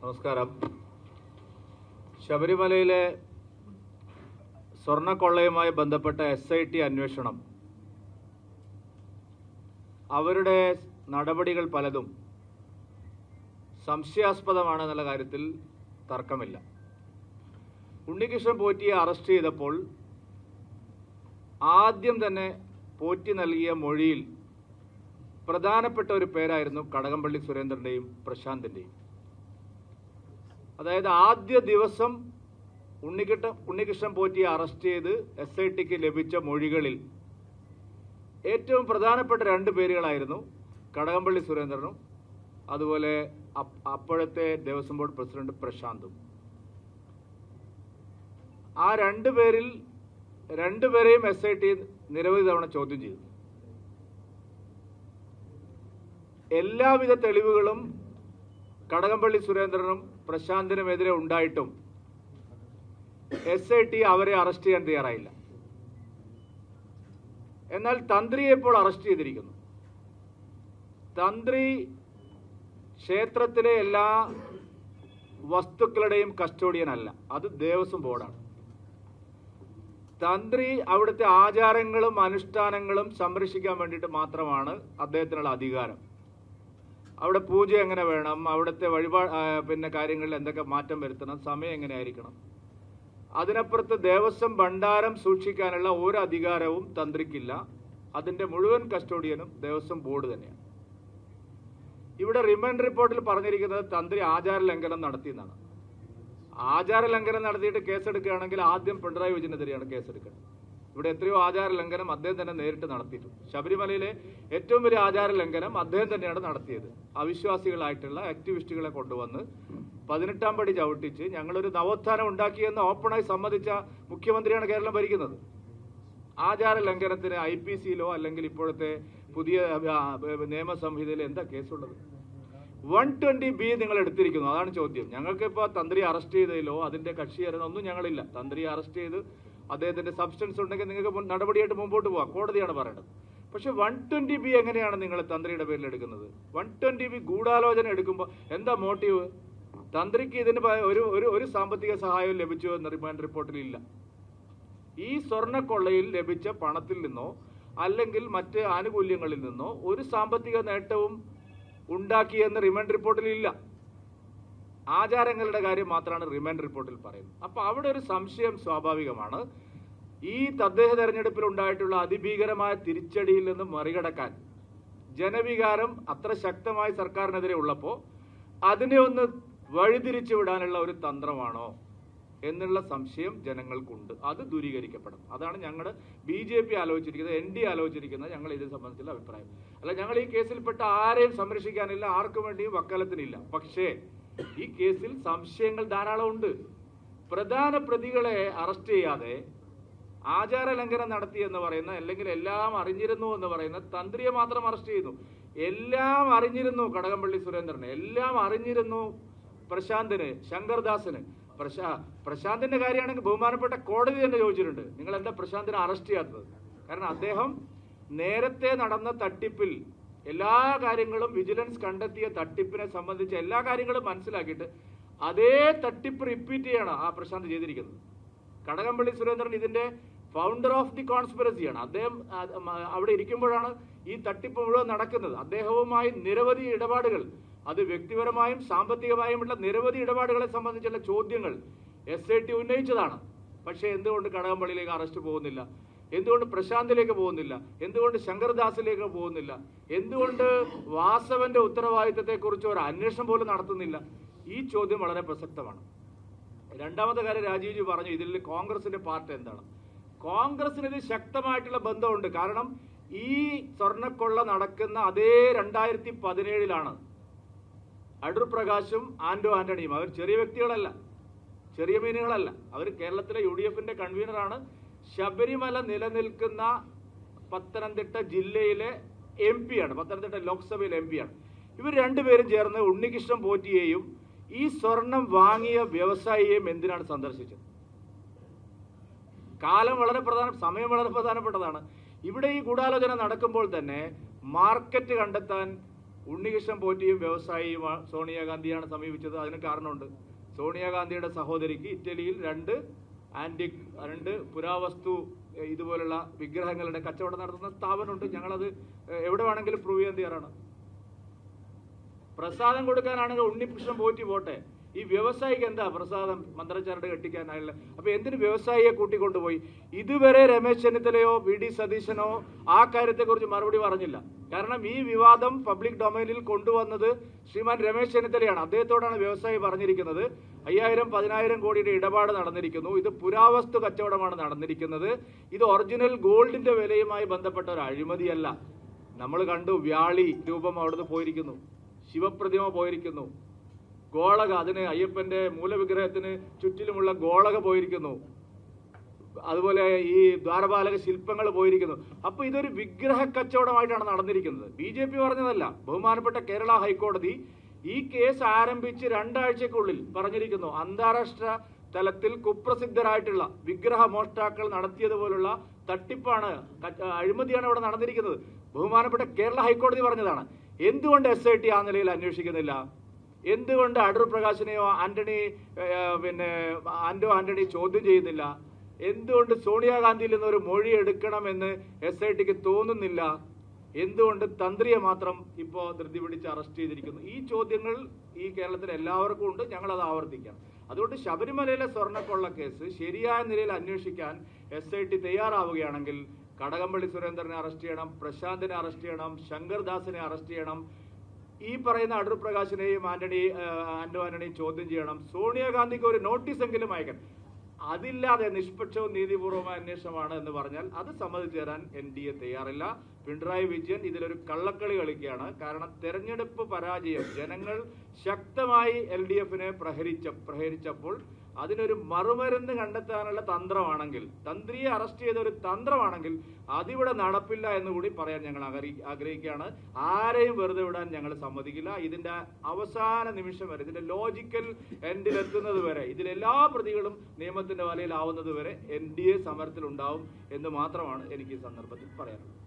നമസ്കാരം. ശബരിമലയിലെ സ്വർണ്ണക്കൊള്ളയുമായി ബന്ധപ്പെട്ട SIT അന്വേഷണം, അവരുടെ നടപടികൾ പലതും സംശയാസ്പദമാണെന്നുള്ള കാര്യത്തിൽ തർക്കമില്ല. ഉണ്ണികൃഷ്ണൻ പോറ്റിയെ അറസ്റ്റ് ചെയ്തപ്പോൾ ആദ്യം തന്നെ പോറ്റി നൽകിയ മൊഴിയിൽ പ്രധാനപ്പെട്ട ഒരു പേരായിരുന്നു കടകംപള്ളി സുരേന്ദ്രൻ്റെയും പ്രശാന്തിൻ്റെയും. അതായത് ആദ്യ ദിവസം ഉണ്ണികൃഷ്ണൻ പോറ്റിയെ അറസ്റ്റ് ചെയ്ത് SITക്ക് ലഭിച്ച മൊഴികളിൽ ഏറ്റവും പ്രധാനപ്പെട്ട രണ്ട് പേരുകളായിരുന്നു കടകംപള്ളി സുരേന്ദ്രനും അതുപോലെ അപ്പോഴത്തെ ദേവസ്വം ബോർഡ് പ്രസിഡന്റ് പ്രശാന്തും. ആ രണ്ടുപേരെയും SIT നിരവധി തവണ ചോദ്യം ചെയ്തു. എല്ലാവിധ തെളിവുകളും കടകംപള്ളി സുരേന്ദ്രനും പ്രശാന്തിനുമെതിരെ ഉണ്ടായിട്ടും SIT അവരെ അറസ്റ്റ് ചെയ്യാൻ തയ്യാറായില്ല. എന്നാൽ തന്ത്രിയെ ഇപ്പോൾ അറസ്റ്റ് ചെയ്തിരിക്കുന്നു. തന്ത്രി ക്ഷേത്രത്തിലെ എല്ലാ വസ്തുക്കളുടെയും കസ്റ്റോഡിയൻ അല്ല, അത് ദേവസ്വം ബോർഡാണ്. തന്ത്രി അവിടുത്തെ ആചാരങ്ങളും അനുഷ്ഠാനങ്ങളും സംരക്ഷിക്കാൻ വേണ്ടിയിട്ട് മാത്രമാണ് അദ്ദേഹത്തിനുള്ള അധികാരം. അവിടെ പൂജ എങ്ങനെ വേണം, അവിടുത്തെ കാര്യങ്ങളിൽ എന്തൊക്കെ മാറ്റം വരുത്തണം, സമയം എങ്ങനെ ആയിരിക്കണം, അതിനപ്പുറത്ത് ദേവസ്വം ഭണ്ഡാരം സൂക്ഷിക്കാനുള്ള ഒരു അധികാരവും തന്ത്രിക്കില്ല. അതിൻ്റെ മുഴുവൻ കസ്റ്റോഡിയനും ദേവസ്വം ബോർഡ് തന്നെയാണ്. ഇവിടെ റിമാൻഡ് റിപ്പോർട്ടിൽ പറഞ്ഞിരിക്കുന്നത് തന്ത്രി ആചാര ലംഘനം നടത്തിയെന്നാണ്. ആചാര ലംഘനം നടത്തിയിട്ട് കേസെടുക്കുകയാണെങ്കിൽ ആദ്യം പിണറായി വിജയനെതിരെയാണ് കേസെടുക്കേണ്ടത്. ഇവിടെ എത്രയോ ആചാര ലംഘനം അദ്ദേഹം തന്നെ നേരിട്ട് നടത്തിയിട്ടുണ്ട്. ശബരിമലയിലെ ഏറ്റവും വലിയ ആചാര ലംഘനം അദ്ദേഹം തന്നെയാണ് നടത്തിയത്. അവിശ്വാസികളായിട്ടുള്ള ആക്ടിവിസ്റ്റുകളെ കൊണ്ടുവന്ന് 18ാം പടി ചവിട്ടിച്ച് ഞങ്ങളൊരു നവോത്ഥാനം ഉണ്ടാക്കിയെന്ന് ഓപ്പണായി സമ്മതിച്ച മുഖ്യമന്ത്രിയാണ് കേരളം ഭരിക്കുന്നത്. ആചാര ലംഘനത്തിന് IPCയിലോ അല്ലെങ്കിൽ ഇപ്പോഴത്തെ പുതിയ നിയമസംഹിതയിലോ എന്താ കേസുള്ളത്? 120B നിങ്ങൾ എടുത്തിരിക്കുന്നു, അതാണ് ചോദ്യം. ഞങ്ങൾക്കിപ്പോൾ തന്ത്രി അറസ്റ്റ് ചെയ്തതിലോ അതിൻ്റെ കക്ഷിയേറുന്ന ഒന്നും ഞങ്ങളില്ല. തന്ത്രി അറസ്റ്റ് ചെയ്ത് അദ്ദേഹത്തിൻ്റെ സബ്സ്റ്റൻസ് ഉണ്ടെങ്കിൽ നിങ്ങൾക്ക് നടപടിയായിട്ട് മുമ്പോട്ട് പോകാം, കോടതിയാണ് പറയേണ്ടത്. പക്ഷെ 120B എങ്ങനെയാണ് നിങ്ങൾ തന്ത്രിയുടെ പേരിൽ എടുക്കുന്നത്? 120B ഗൂഢാലോചന എടുക്കുമ്പോൾ എന്താ മോട്ടീവ്? തന്ത്രിക്ക് ഇതിന് ഒരു സാമ്പത്തിക സഹായവും ലഭിച്ചു എന്ന് റിമാൻഡ് റിപ്പോർട്ടിൽ ഇല്ല. ഈ സ്വർണ്ണക്കൊള്ളയിൽ ലഭിച്ച പണത്തിൽ നിന്നോ അല്ലെങ്കിൽ മറ്റ് ആനുകൂല്യങ്ങളിൽ നിന്നോ ഒരു സാമ്പത്തിക നേട്ടവും ഉണ്ടാക്കിയെന്ന് റിമാൻഡ് റിപ്പോർട്ടിൽ ഇല്ല. ആചാരങ്ങളുടെ കാര്യം മാത്രമാണ് റിമാൻഡ് റിപ്പോർട്ടിൽ പറയുന്നത്. അപ്പോൾ അവിടെ ഒരു സംശയം സ്വാഭാവികമാണ്. ഈ തദ്ദേശ തെരഞ്ഞെടുപ്പിൽ ഉണ്ടായിട്ടുള്ള അതിഭീകരമായ തിരിച്ചടിയിൽ നിന്ന് മറികടക്കാൻ ജനവികാരം അത്ര ശക്തമായി സർക്കാരിനെതിരെ ഉള്ളപ്പോൾ അതിനെ ഒന്ന് വഴിതിരിച്ചു വിടാനുള്ള ഒരു തന്ത്രമാണോ എന്നുള്ള സംശയം ജനങ്ങൾക്കുണ്ട്. അത് ദൂരീകരിക്കപ്പെടണം. അതാണ് ഞങ്ങളുടെ BJP ആലോചിച്ചിരിക്കുന്നത്, NDA ആലോചിച്ചിരിക്കുന്നത്. ഞങ്ങൾ ഇതിനെ സംബന്ധിച്ചുള്ള അഭിപ്രായം അല്ല. ഞങ്ങൾ ഈ കേസിൽപ്പെട്ട ആരെയും സംരക്ഷിക്കാനില്ല, ആർക്കും വേണ്ടിയും വക്കാലത്തിനില്ല. പക്ഷേ ഈ കേസിൽ സംശയങ്ങൾ ധാരാളം ഉണ്ട്. പ്രധാന പ്രതികളെ അറസ്റ്റ് ചെയ്യാതെ ആചാര ലംഘനം നടത്തി എന്ന് പറയുന്ന, അല്ലെങ്കിൽ എല്ലാം അറിഞ്ഞിരുന്നു എന്ന് പറയുന്ന തന്ത്രിയെ മാത്രം അറസ്റ്റ് ചെയ്യുന്നു. എല്ലാം അറിഞ്ഞിരുന്നു കടകംപള്ളി സുരേന്ദ്രന്, എല്ലാം അറിഞ്ഞിരുന്നു പ്രശാന്തിന്, ശങ്കർദാസിന്. പ്രശാന്തിന്റെ കാര്യമാണെങ്കിൽ ബഹുമാനപ്പെട്ട കോടതി തന്നെ ചോദിച്ചിട്ടുണ്ട്, നിങ്ങൾ എന്താ പ്രശാന്തിനെ അറസ്റ്റ് ചെയ്യാത്തത്? കാരണം അദ്ദേഹം നേരത്തെ നടന്ന തട്ടിപ്പിൽ എല്ലാ കാര്യങ്ങളും, വിജിലൻസ് കണ്ടെത്തിയ തട്ടിപ്പിനെ സംബന്ധിച്ച എല്ലാ കാര്യങ്ങളും മനസ്സിലാക്കിയിട്ട് അതേ തട്ടിപ്പ് റിപ്പീറ്റ് ചെയ്യാണ് ആ പ്രശാന്ത് ചെയ്തിരിക്കുന്നത്. കടകംപള്ളി സുരേന്ദ്രൻ ഇതിന്റെ ഫൗണ്ടർ ഓഫ് ദി കോൺസ്പിറസിയാണ്. അദ്ദേഹം അവിടെ ഇരിക്കുമ്പോഴാണ് ഈ തട്ടിപ്പ് മുഴുവൻ നടക്കുന്നത്. അദ്ദേഹവുമായി നിരവധി ഇടപാടുകൾ, അത് വ്യക്തിപരമായും സാമ്പത്തികമായുമുള്ള നിരവധി ഇടപാടുകളെ സംബന്ധിച്ചുള്ള ചോദ്യങ്ങൾ SIT ഉന്നയിച്ചതാണ്. പക്ഷേ എന്തുകൊണ്ട് കടകംപള്ളിയിലേക്ക് അറസ്റ്റ് പോകുന്നില്ല? എന്തുകൊണ്ട് പ്രശാന്തിലേക്ക് പോകുന്നില്ല? എന്തുകൊണ്ട് ശങ്കർദാസിലേക്ക് പോകുന്നില്ല? എന്തുകൊണ്ട് വാസവന്റെ ഉത്തരവാദിത്തത്തെക്കുറിച്ച് ഒരു അന്വേഷണം പോലും നടത്തുന്നില്ല? ഈ ചോദ്യം വളരെ പ്രസക്തമാണ്. രണ്ടാമത്തെ കാര്യം, രാജീവ്ജി പറഞ്ഞു ഇതിൽ കോൺഗ്രസിന്റെ പാർട്ട് എന്താണ്? കോൺഗ്രസിന് ഇത് ശക്തമായിട്ടുള്ള ബന്ധമുണ്ട്. കാരണം ഈ സ്വർണ്ണക്കൊള്ള നടക്കുന്ന അതേ 2017 അടൂർ പ്രകാശും ആന്റണിയും, അവർ ചെറിയ വ്യക്തികളല്ല, ചെറിയ മീനുകളല്ല. അവർ കേരളത്തിലെ UDFന്റെ കൺവീനറാണ്. ശബരിമല നിലനിൽക്കുന്ന പത്തനംതിട്ട ജില്ലയിലെ MP ആണ്, പത്തനംതിട്ട ലോക്സഭയിലെ MP ആണ്. ഇവർ രണ്ടുപേരും ചേർന്ന് ഉണ്ണികൃഷ്ണൻ പോറ്റിയെയും ഈ സ്വർണം വാങ്ങിയ വ്യവസായിയെയും എന്തിനാണ് സന്ദർശിച്ചത്? സമയം വളരെ പ്രധാനപ്പെട്ടതാണ്. ഇവിടെ ഈ ഗൂഢാലോചന നടക്കുമ്പോൾ തന്നെ മാർക്കറ്റ് കണ്ടെത്താൻ ഉണ്ണികൃഷ്ണൻ പോറ്റിയും വ്യവസായിയും സോണിയാഗാന്ധിയാണ് സമീപിച്ചത്. അതിന് കാരണമുണ്ട്. സോണിയാഗാന്ധിയുടെ സഹോദരിക്ക് ഇറ്റലിയിൽ രണ്ട് പുരാവസ്തു ഇതുപോലുള്ള വിഗ്രഹങ്ങളുടെ കച്ചവടം നടത്തുന്ന സ്ഥാപനമുണ്ട്. ഞങ്ങളത് എവിടെ വേണമെങ്കിലും പ്രൂവ് ചെയ്യാൻ തയ്യാറാണ്. പ്രസാദം കൊടുക്കാനാണെങ്കിൽ ഉണ്ണികൃഷ്ണൻ പോറ്റി പോട്ടെ, ഈ വ്യവസായിക്ക് എന്താ പ്രസാദം മന്ത്രച്ചാരട് കെട്ടിക്കാനായില്ല? അപ്പൊ എന്തിന് വ്യവസായിയെ കൂട്ടിക്കൊണ്ടുപോയി? ഇതുവരെ രമേശ് ചെന്നിത്തലയോ വി.ഡി. സതീശനോ ആ കാര്യത്തെക്കുറിച്ച് മറുപടി പറഞ്ഞില്ല. കാരണം ഈ വിവാദം പബ്ലിക് ഡൊമൈനിൽ കൊണ്ടുവന്നത് ശ്രീമാൻ രമേശ് ചെന്നിത്തലയാണ്. അദ്ദേഹത്തോടാണ് വ്യവസായി പറഞ്ഞിരിക്കുന്നത് 5000-10,000 കോടിയുടെ ഇടപാട് നടന്നിരിക്കുന്നു, ഇത് പുരാവസ്തു കച്ചവടമാണ് നടന്നിരിക്കുന്നത്, ഇത് ഒറിജിനൽ ഗോൾഡിന്റെ വിലയുമായി ബന്ധപ്പെട്ട ഒരു അഴിമതിയല്ല. നമ്മൾ കണ്ടു, വ്യാളി രൂപം അവിടുന്ന് പോയിരിക്കുന്നു, ശിവപ്രതിമ പോയിരിക്കുന്നു, ഗോളക, അതിന് അയ്യപ്പന്റെ മൂലവിഗ്രഹത്തിന് ചുറ്റിലുമുള്ള ഗോളക പോയിരിക്കുന്നു, അതുപോലെ ഈ ദ്വാരപാലക ശില്പങ്ങൾ പോയിരിക്കുന്നു. അപ്പൊ ഇതൊരു വിഗ്രഹ കച്ചവടമായിട്ടാണ് നടന്നിരിക്കുന്നത്. BJP പറഞ്ഞതല്ല. ബഹുമാനപ്പെട്ട കേരള ഹൈക്കോടതി ഈ കേസ് ആരംഭിച്ച് 2 ആഴ്ചക്കുള്ളിൽ പറഞ്ഞിരിക്കുന്നു, അന്താരാഷ്ട്ര തലത്തിൽ കുപ്രസിദ്ധരായിട്ടുള്ള വിഗ്രഹ മോഷ്ടാക്കൾ നടത്തിയതുപോലുള്ള തട്ടിപ്പാണ്, അഴിമതിയാണ് ഇവിടെ നടന്നിരിക്കുന്നത്. ബഹുമാനപ്പെട്ട കേരള ഹൈക്കോടതി പറഞ്ഞതാണ്. എന്തുകൊണ്ട് SIT ആ നിലയിൽ അന്വേഷിക്കുന്നില്ല? എന്തുകൊണ്ട് അടൂർ പ്രകാശിനെയോ ആന്റണി ചോദ്യം ചെയ്യുന്നില്ല? എന്തുകൊണ്ട് സോണിയാഗാന്ധിയിൽ നിന്ന് ഒരു മൊഴി എടുക്കണമെന്ന് SITക്ക് തോന്നുന്നില്ല? എന്തുകൊണ്ട് തന്ത്രിയെ മാത്രം ഇപ്പോൾ ധൃതി പിടിച്ച് അറസ്റ്റ് ചെയ്തിരിക്കുന്നു? ഈ ചോദ്യങ്ങൾ ഈ കേരളത്തിൽ എല്ലാവർക്കും ഉണ്ട്. ഞങ്ങളത് ആവർത്തിക്കാം. അതുകൊണ്ട് ശബരിമലയിലെ സ്വർണ്ണക്കൊള്ള കേസ് ശരിയായ നിലയിൽ അന്വേഷിക്കാൻ SIT തയ്യാറാവുകയാണെങ്കിൽ കടകംപള്ളി സുരേന്ദ്രനെ അറസ്റ്റ് ചെയ്യണം, പ്രശാന്തിനെ അറസ്റ്റ് ചെയ്യണം, ശങ്കർദാസിനെ അറസ്റ്റ് ചെയ്യണം, ഈ പറയുന്ന അടൂർ പ്രകാശിനെയും ആന്റണിയെയും ചോദ്യം ചെയ്യണം, സോണിയാഗാന്ധിക്ക് ഒരു നോട്ടീസ് എങ്കിലും അയക്കണം. അതില്ലാതെ നിഷ്പക്ഷവും നീതിപൂർവമായ അന്വേഷണമാണ് എന്ന് പറഞ്ഞാൽ അത് സമ്മതിച്ചു തരാൻ NDA തയ്യാറില്ല. പിണറായി വിജയൻ ഇതിലൊരു കള്ളക്കളി കളിക്കുകയാണ്. കാരണം തെരഞ്ഞെടുപ്പ് പരാജയം ജനങ്ങൾ ശക്തമായി LDFനെ പ്രഹരിച്ചപ്പോൾ അതിനൊരു മറുമരുന്ന് കണ്ടെത്താനുള്ള തന്ത്രമാണെങ്കിൽ, തന്ത്രിയെ അറസ്റ്റ് ചെയ്ത ഒരു തന്ത്രമാണെങ്കിൽ അതിവിടെ നടപ്പില്ല എന്നുകൂടി പറയാൻ ഞങ്ങൾ ആഗ്രഹിക്കുകയാണ്. ആരെയും വെറുതെ വിടാൻ ഞങ്ങൾ സമ്മതിക്കില്ല. ഇതിന്റെ അവസാന നിമിഷം വരെ, ഇതിന്റെ ലോജിക്കൽ എൻഡിലെത്തുന്നത് വരെ, ഇതിലെല്ലാ പ്രതികളും നിയമത്തിന്റെ വലയിലാവുന്നത് വരെ NDA സമരത്തിലുണ്ടാവും എന്ന് മാത്രമാണ് എനിക്ക് ഈ സന്ദർഭത്തിൽ പറയാനുള്ളത്.